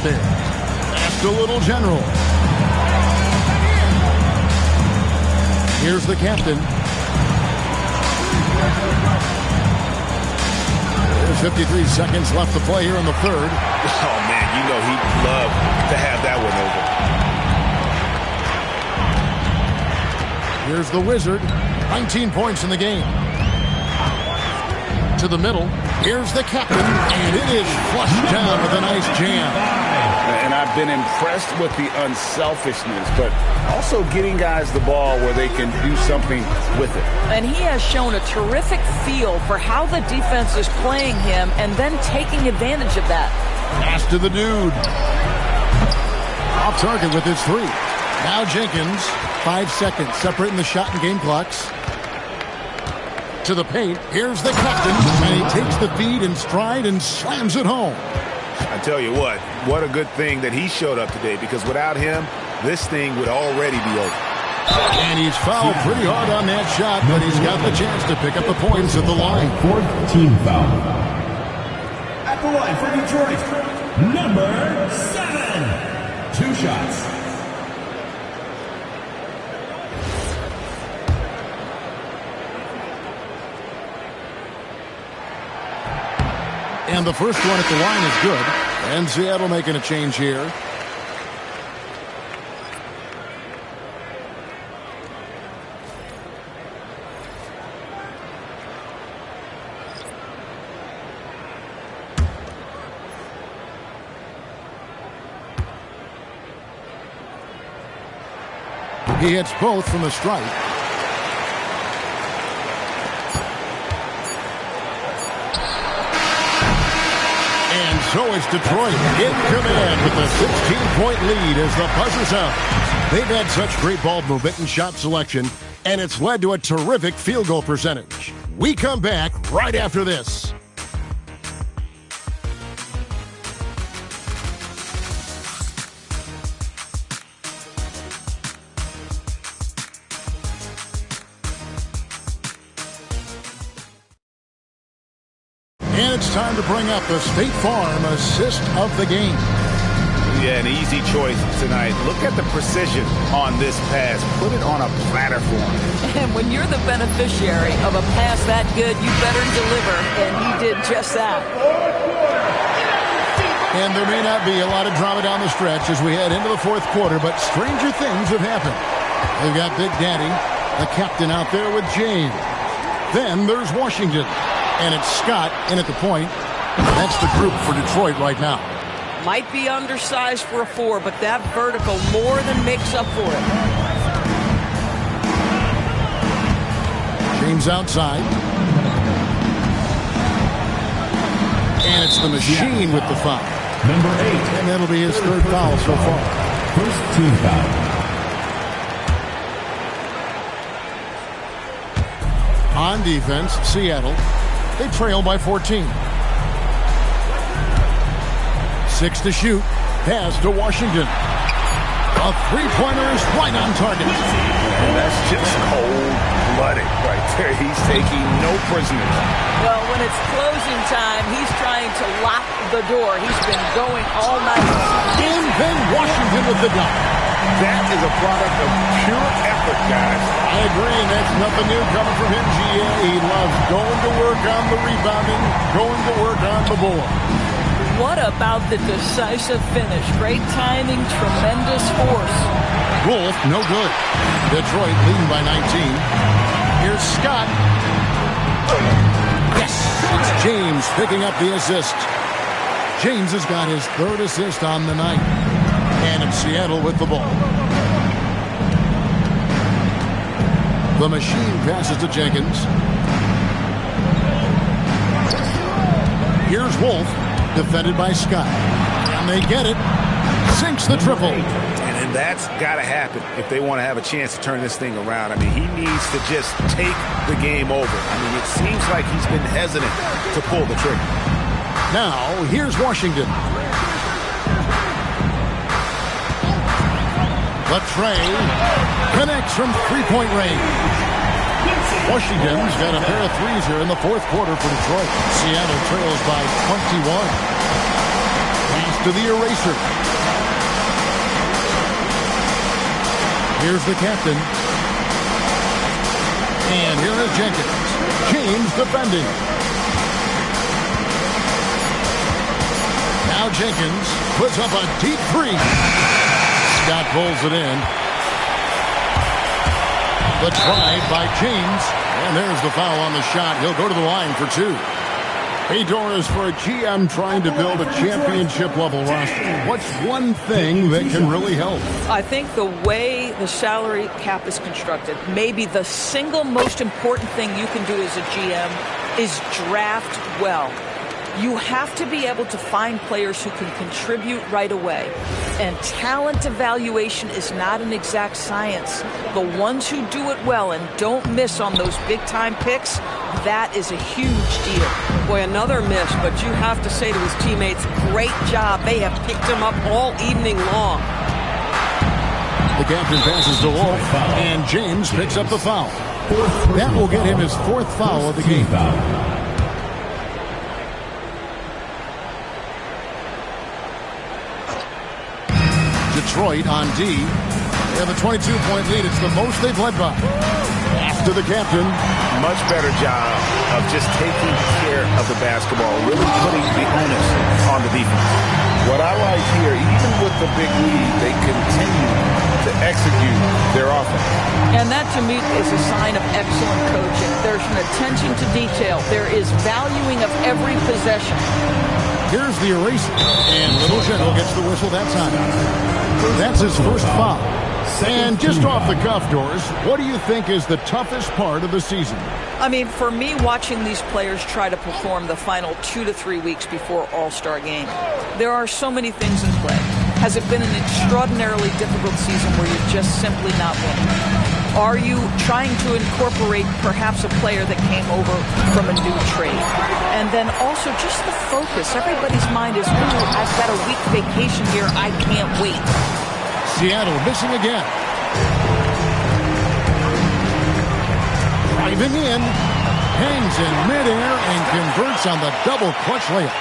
there. That's a little general. Here's the captain. There's 53 seconds left to play here in the third. Oh, man, you know he'd love to have that one over. Here's the Wizard. 19 points in the game. To the middle. Here's the captain. And it is flushed down with a nice jam. And I've been impressed with the unselfishness, but also getting guys the ball where they can do something with it. And he has shown a terrific feel for how the defense is playing him and then taking advantage of that. Pass to the dude. Off target with his three. Now Jenkins. 5 seconds separating the shot and game clocks. To the paint. Here's the captain. And he takes the feed in stride and slams it home. I tell you what a good thing that he showed up today, because without him, this thing would already be over. And he's fouled pretty hard on that shot, but he's got the chance to pick up the points at the line. Fourth team foul. At the line for Detroit, number 7. 2 shots. And the first one at the line is good. And Seattle making a change here. He hits both from the stripe. So is Detroit in command with a 16-point lead as the buzzer sounds. They've had such great ball movement and shot selection, and it's led to a terrific field goal percentage. We come back right after this. And it's time to bring up the State Farm assist of the game. Yeah, an easy choice tonight. Look at the precision on this pass. Put it on a platter for him. And when you're the beneficiary of a pass that good, you better deliver. And he did just that. And there may not be a lot of drama down the stretch as we head into the fourth quarter, but stranger things have happened. They've got Big Daddy, the captain, out there with James. Then there's Washington. And it's Scott in at the point. That's the group for Detroit right now. Might be undersized for a 4, but that vertical more than makes up for it. James outside. And it's the machine with the foul. Number 8. And that'll be his third foul so far. First team foul. On defense, Seattle. They trail by 14. 6 to shoot. Pass to Washington. A three-pointer is right on target. And that's just cold-blooded right there. He's taking no prisoners. Well, when it's closing time, he's trying to lock the door. He's been going all night. And then Washington with the dunk. That is a product of pure effort, guys. I agree, and that's nothing new coming from him, GA. He loves going to work on the rebounding, going to work on the board. What about the decisive finish? Great timing, tremendous force. Wolf, no good. Detroit leading by 19. Here's Scott. Yes, it's James picking up the assist. James has got his third assist on the night. And it's Seattle with the ball. The machine passes to Jenkins. Here's Wolf, defended by Scott. And they get it. Sinks the triple. And that's got to happen if they want to have a chance to turn this thing around. I mean, he needs to just take the game over. I mean, it seems like he's been hesitant to pull the trigger. Now, here's Washington. Latrey connects from three-point range. Washington's got a pair of threes here in the fourth quarter for Detroit. Seattle trails by 21. Pass to the eraser. Here's the captain. And here is Jenkins. James defending. Now Jenkins puts up a deep three. Scott pulls it in. The drive by James. And there's the foul on the shot. He'll go to the line for two. Hey, Doris, for a GM trying to build a championship-level roster, what's one thing that can really help? I think the way the salary cap is constructed, maybe the single most important thing you can do as a GM is draft well. You have to be able to find players who can contribute right away. And talent evaluation is not an exact science. The ones who do it well and don't miss on those big-time picks, that is a huge deal. Boy, another miss, but you have to say to his teammates, great job. They have picked him up all evening long. The captain passes to Wolf, and James picks up the foul. That will get him his fourth foul of the game. Detroit on D. They have a 22-point lead. It's the most they've led by. After the captain. Much better job of just taking care of the basketball, really putting the onus on the defense. What I like here, even with the big lead, they continue to execute their offense. And that, to me, is a sign of excellent coaching. There's an attention to detail. There is valuing of every possession. Here's the eraser. And Little General gets the whistle that time. That's his first foul. And just off the cuff, Doris, what do you think is the toughest part of the season? I mean, for me, watching these players try to perform the final 2 to 3 weeks before All-Star game, there are so many things in play. Has it been an extraordinarily difficult season where you're just simply not winning? Are you trying to incorporate perhaps a player that came over from a new trade? And then also just the focus. Everybody's mind is, ooh, I've got a week vacation here. I can't wait. Seattle missing again. Driving in. Hangs in midair and converts on the double clutch layup.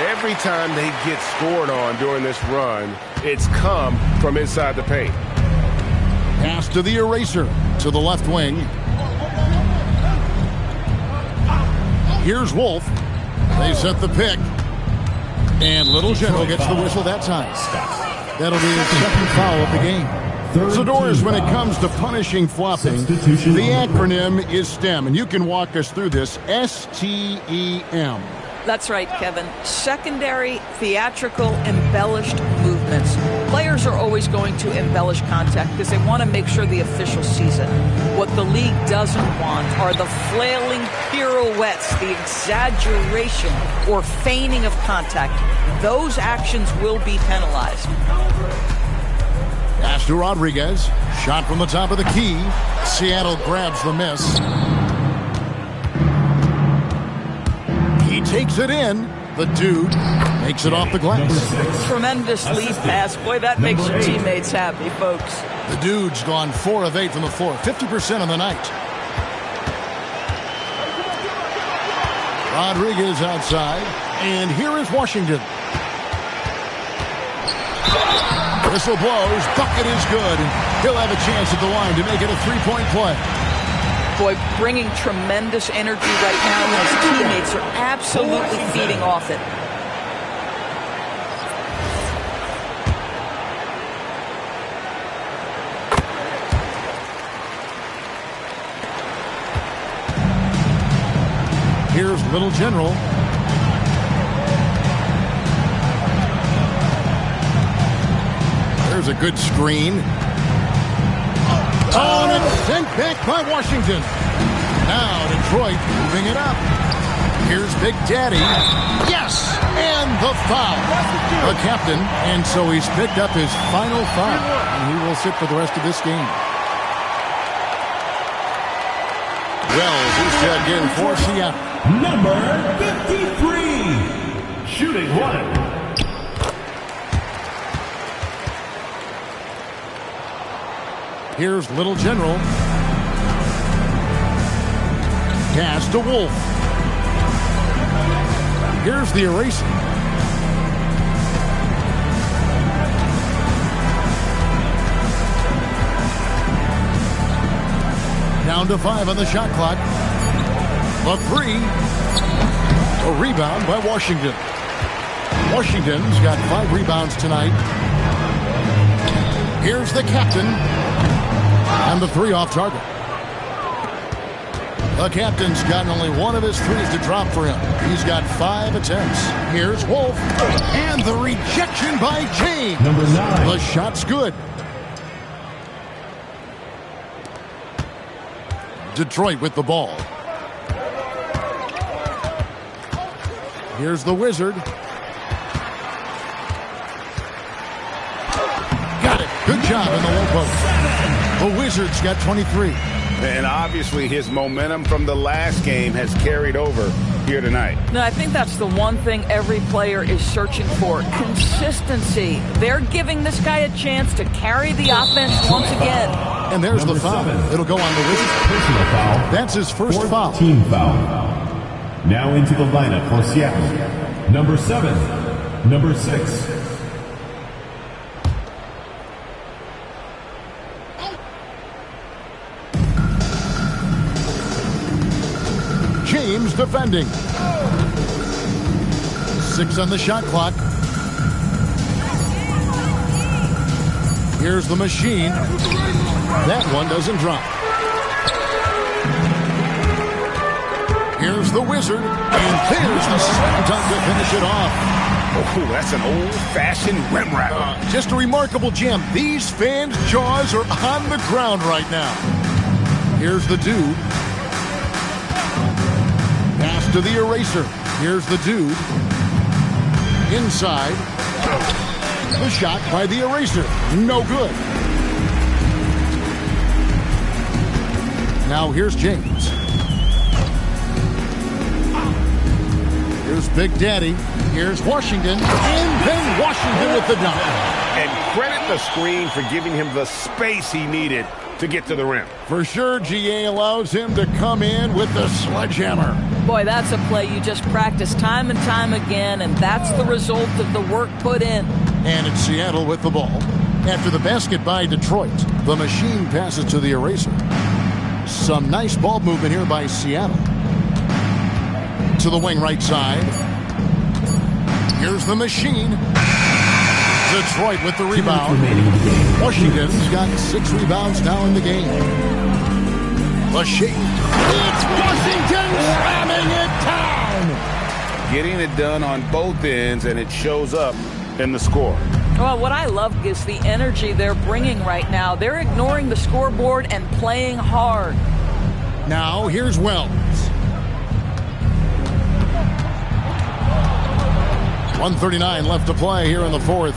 Every time they get scored on during this run, it's come from inside the paint. Pass to the eraser to the left wing. Here's Wolf. They set the pick. And Little General gets the whistle that time. That'll be his second foul of the game. So, Doris, when it comes to punishing flopping, the acronym is STEM. And you can walk us through this. STEM. That's right, Kevin. Secondary, theatrical, embellished movements. Players are always going to embellish contact because they want to make sure the official sees it. What the league doesn't want are the flailing pirouettes, the exaggeration or feigning of contact. Those actions will be penalized. Pass to Rodriguez. Shot from the top of the key. Seattle grabs the miss. He takes it in. The dude makes it off the glass. Tremendous lead pass. Boy, that makes your teammates happy, folks. The dude's gone 4 of 8 from the floor. 50% on the night. Rodriguez outside. And here is Washington. Whistle blows. Bucket is good. He'll have a chance at the line to make it a three-point play. Boy, bringing tremendous energy right now, and his teammates are absolutely feeding off it. Here's Little General. There's a good screen. Oh, and it's sent back by Washington. Now Detroit moving it up. Here's Big Daddy. Yes! And the foul. The captain. And so he's picked up his final foul. And he will sit for the rest of this game. Wells is checked in for Seattle. Number 53. Shooting one. Here's Little General. Pass to Wolf. Here's the eraser. Down to 5 on the shot clock. The three. A rebound by Washington. Washington's got 5 rebounds tonight. Here's the captain. And the three off target. The captain's gotten only one of his threes to drop for him. He's got 5 attempts. Here's Wolf. And the rejection by James. Number 9. The shot's good. Detroit with the ball. Here's the Wizard. Got it. Good job in the low post. The Wizards got 23. And obviously his momentum from the last game has carried over here tonight. No, I think that's the one thing every player is searching for. Consistency. They're giving this guy a chance to carry the offense once again. And there's Number the foul. 7. It'll go on the Wizards. Personal foul. That's his first foul. Team foul. Now into the lineup for Seattle. Number 7. Number 6. James defending. 6 on the shot clock. Here's the machine. That one doesn't drop. Here's the Wizard. And there's the slam dunk to finish it off. Oh, that's an old-fashioned rim wrap. Just a remarkable jam. These fans' jaws are on the ground right now. Here's the dude. Pass to the eraser. Here's the dude. Inside. The shot by the eraser. No good. Now here's James. Here's Big Daddy. Here's Washington. And then Washington with the dunk. And credit the screen for giving him the space he needed to get to the rim. For sure, GA allows him to come in with the sledgehammer. Boy, that's a play you just practice time and time again, and that's the result of the work put in. And it's Seattle with the ball. After the basket by Detroit, the machine passes to the eraser. Some nice ball movement here by Seattle. To the wing right side. Here's the machine. Detroit with the rebound. Washington's got 6 rebounds now in the game. The shake. It's Washington slamming it down. Getting it done on both ends, and it shows up in the score. Well, what I love is the energy they're bringing right now. They're ignoring the scoreboard and playing hard. Now here's Wells. 1:39 left to play here in the fourth.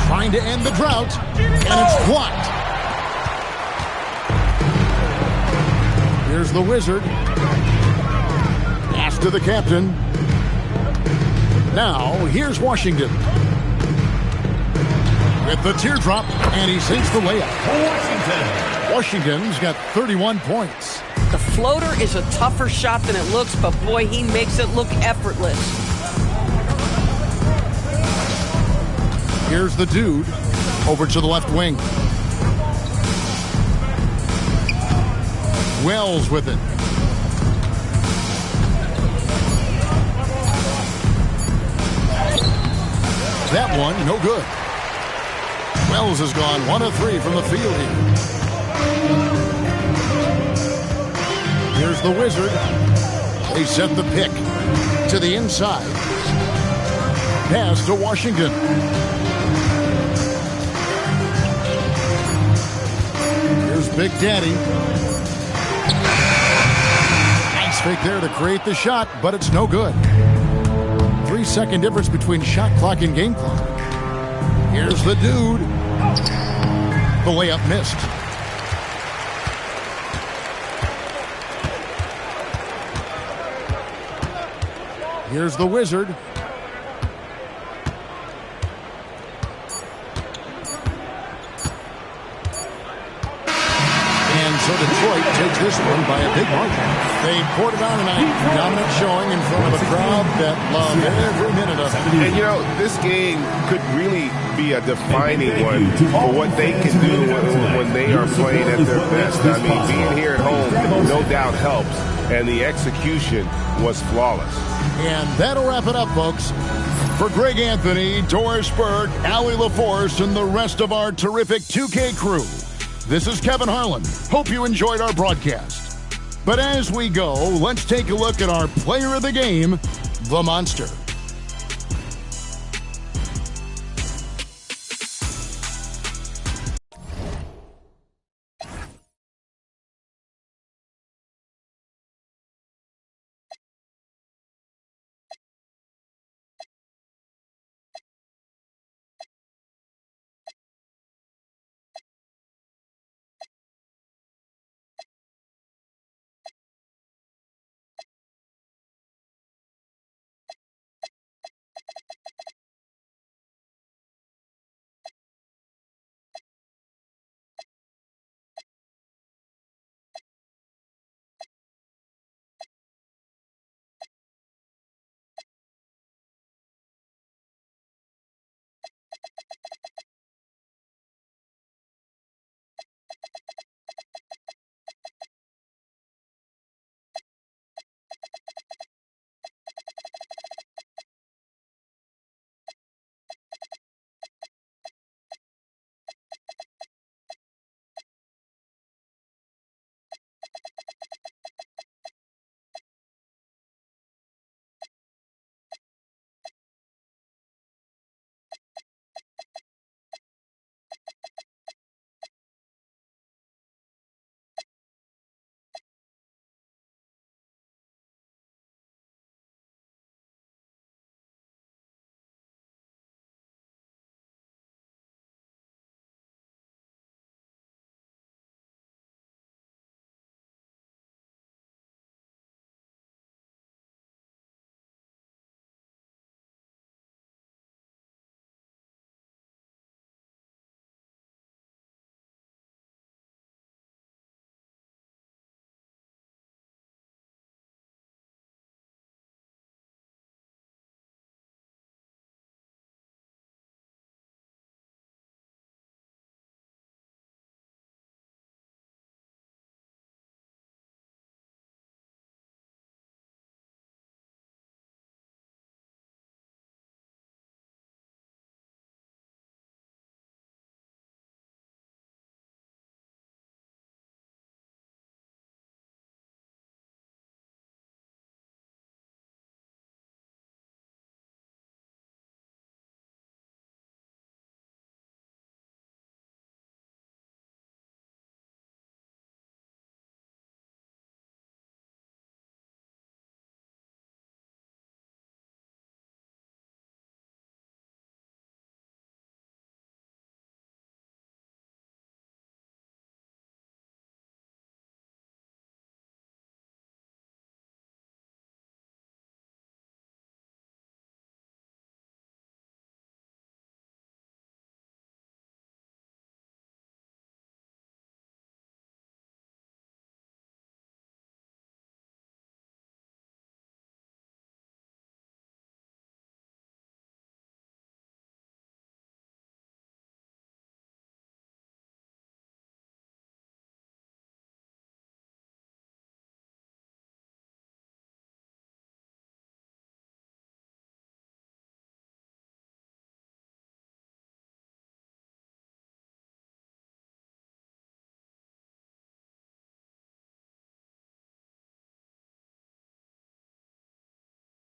Trying to end the drought, and it's blocked. Here's the Wizard. Pass to the captain. Now, here's Washington. With the teardrop, and he sinks the layup. Washington's got 31 points. The floater is a tougher shot than it looks, but boy, he makes it look effortless. Here's the dude over to the left wing. Wells with it. That one, no good. Wells has gone 1 of 3 from the field here. Here's the Wizard. They set the pick to the inside. Pass to Washington. Here's Big Daddy. Nice fake there to create the shot, but it's no good. 3-second difference between shot clock and game clock. Here's the dude. The layup missed. Here's the Wizard. And So Detroit takes this one by a big margin. They poured it on tonight. Dominant showing in front of a crowd that loved every minute of it. And, you know, this game could really be a defining one for what they can do when they are playing at their best. I mean, being here at home no doubt helps, and the execution was flawless. And that'll wrap it up, folks. For Greg Anthony, Doris Burke, Allie LaForce, and the rest of our terrific 2K crew, this is Kevin Harlan. Hope you enjoyed our broadcast. But as we go, let's take a look at our player of the game, the Monster.